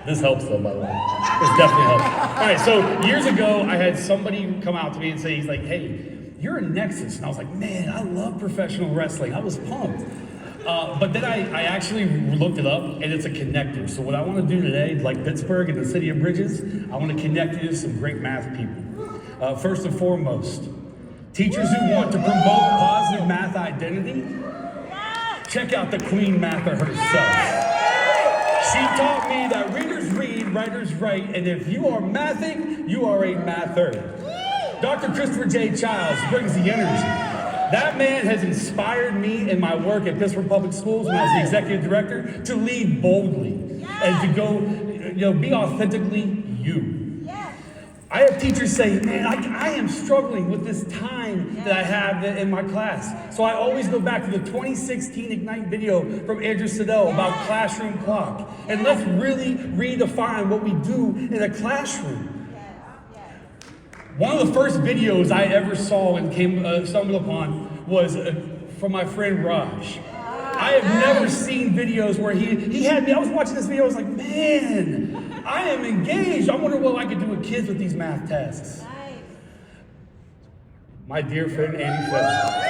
This helps though, by the way. This definitely helps. All right, so years ago, I had somebody come out to me and say, he's like, hey, you're a Nexus. And I was like, man, I love professional wrestling. I was pumped. But then I actually looked it up, and it's a connector. So what I want to do today, like Pittsburgh and the city of Bridges, I want to connect you to some great math people. First and foremost, teachers who want to promote positive math identity, check out the Queen Mather herself. She taught me that readers read, writers write, and if you are mathing, you are a mather. Dr. Christopher J. Childs brings the energy. That man has inspired me in my work at Pittsburgh Public Schools when I was the executive director to lead boldly and to go, be authentically you. I have teachers say, man, I am struggling with this time that I have in my class. So I always go back to the 2016 Ignite video from Andrew Siddell about classroom clock. And let's really redefine what we do in a classroom. One of the first videos I ever saw and stumbled upon was from my friend Raj. I have never seen videos where he had me, I was watching this video, I was like, man, I am engaged. I wonder what I could do with kids with these math tasks. My dear friend Annie Fletcher.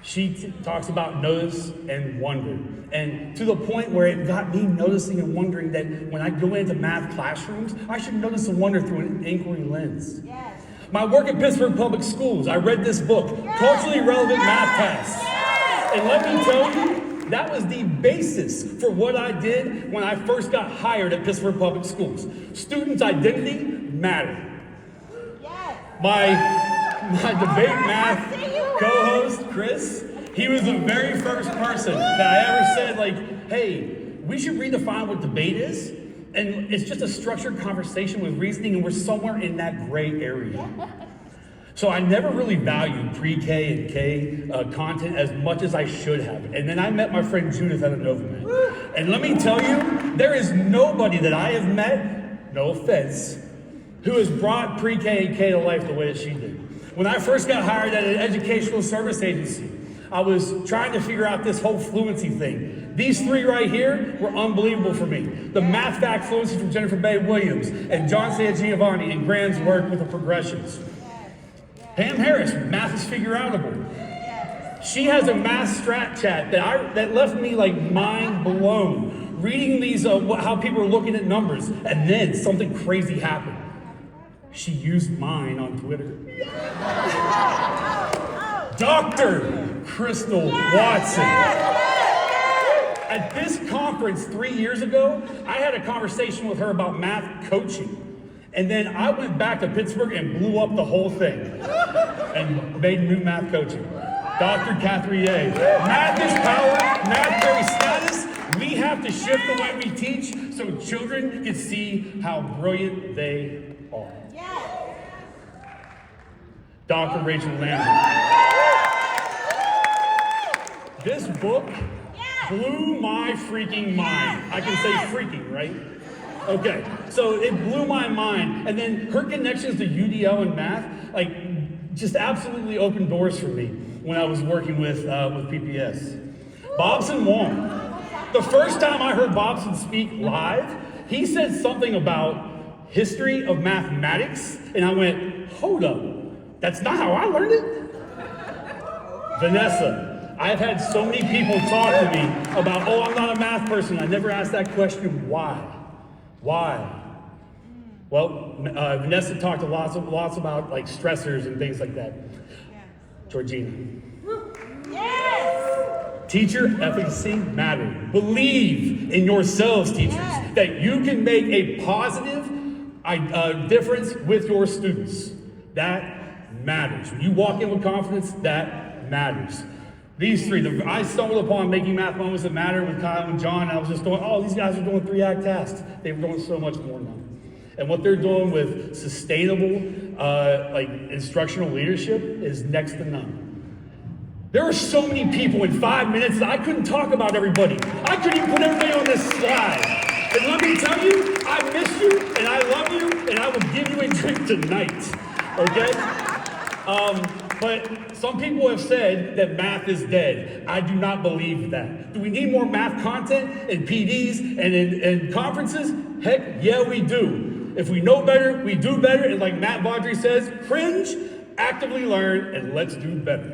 She talks about notice and wonder. And to the point where it got me noticing and wondering that when I go into math classrooms, I should notice and wonder through an inquiry lens. Yes. My work at Pittsburgh Public Schools, I read this book, Culturally Relevant Math Tasks. And let me tell you, that was the basis for what I did when I first got hired at Pittsburgh Public Schools. Students' identity mattered. My debate math co-host, Chris, he was the very first person that I ever said, like, hey, we should redefine what debate is. And it's just a structured conversation with reasoning, and we're somewhere in that gray area. So I never really valued pre-K and K content as much as I should have. And then I met my friend Judith at a Novamed. And let me tell you, there is nobody that I have met, no offense, who has brought pre-K and K to life the way that she did. When I first got hired at an educational service agency, I was trying to figure out this whole fluency thing. These three right here were unbelievable for me. The math fact fluency from Jennifer Bay Williams and John Sangiovanni and Graham's work with the progressions. Pam Harris, math is figure-outable. She has a math strat chat that left me like mind blown. Reading these, how people are looking at numbers, and then something crazy happened. She used mine on Twitter. Dr. Crystal Watson. At this conference 3 years ago, I had a conversation with her about math coaching. And then I went back to Pittsburgh and blew up the whole thing and made new math coaching. Dr. Cathrier. Math is power, math carries status. We have to shift the way we teach so children can see how brilliant they are. Dr. Rachel Lambert. This book blew my freaking mind. I can say freaking, right? Okay, so it blew my mind. And then her connections to UDL and math, just absolutely opened doors for me when I was working with PPS. Bobson Wong. The first time I heard Bobson speak live, he said something about history of mathematics, and I went, hold up, that's not how I learned it? Vanessa, I've had so many people talk to me about, oh, I'm not a math person. I never asked that question, why? Why? Well, Vanessa talked lots about like stressors and things like that. Georgina. Yes! Teacher efficacy matters. Believe in yourselves, teachers, that you can make a positive difference with your students. That matters. When you walk in with confidence, that matters. These three, I stumbled upon Making Math Moments That Matter with Kyle and John. And I was just going, oh, these guys are doing 3-act tasks. They're doing so much more now. And what they're doing with sustainable, instructional leadership is next to none. There are so many people in 5 minutes that I couldn't talk about everybody. I couldn't even put everybody on this slide. And let me tell you, I miss you, and I love you, and I will give you a drink tonight, okay? But some people have said that math is dead. I do not believe that. Do we need more math content in PDs and in conferences? Heck, yeah, we do. If we know better, we do better. And like Matt Vaudry says, cringe, actively learn, and let's do better.